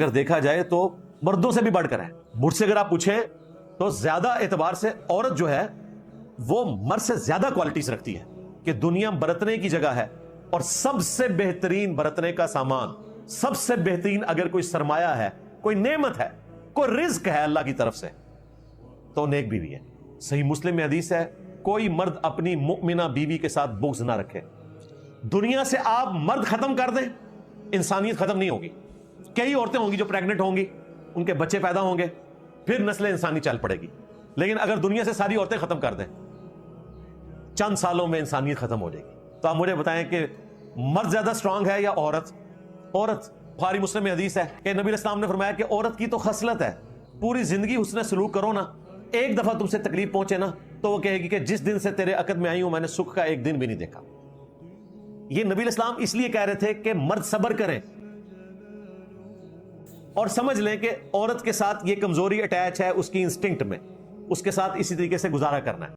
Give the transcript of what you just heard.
अगर देखा जाए तो मर्दों से भी बढ़कर है। मुझसे अगर आप पूछें तो ज्यादा एतबार से औरत जो है वो मर्द से ज्यादा क्वालिटीज रखती है कि दुनिया बरतने की जगह है, और सबसे बेहतरीन बरतने का सामान, सबसे बेहतरीन अगर कोई सरमाया है, कोई नेमत है, कोई रिज्क है अल्लाह की तरफ से, तो नेक बीवी है। सही मुस्लिम में हदीस है, कोई मर्द अपनी मुमिना बीवी के साथ बुग़्ज़ ना रखे। दुनिया से आप मर्द खत्म कर दें, इंसानियत खत्म नहीं होगी। कई औरतें होंगी जो प्रेग्नेंट होंगी, उनके बच्चे पैदा होंगे, फिर नस्ल इंसानी चल पड़ेगी। लेकिन अगर दुनिया से सारी औरतें खत्म कर दें, चंद सालों में इंसानियत खत्म हो जाएगी। तो आप मुझे बताएं कि मर्द ज्यादा स्ट्रांग है या औरत? औरत। बुखारी मुस्लिम में हदीस है कि नबी इस्लाम ने फरमाया कि औरत की तो खसलत है, पूरी जिंदगी उसने सलूक करो ना, एक दफा तुमसे तकलीफ पहुंचे ना तो वो कहेगी कि जिस दिन से तेरे अकद में आई हूं मैंने सुख का एक दिन भी नहीं देखा। ये नबी इस्लाम इसलिए कह रहे थे कि मर्द सब्र करें और समझ लें कि औरत के साथ ये कमजोरी अटैच है उसकी इंस्टिंक्ट में, उसके साथ इसी तरीके से गुजारा करना है।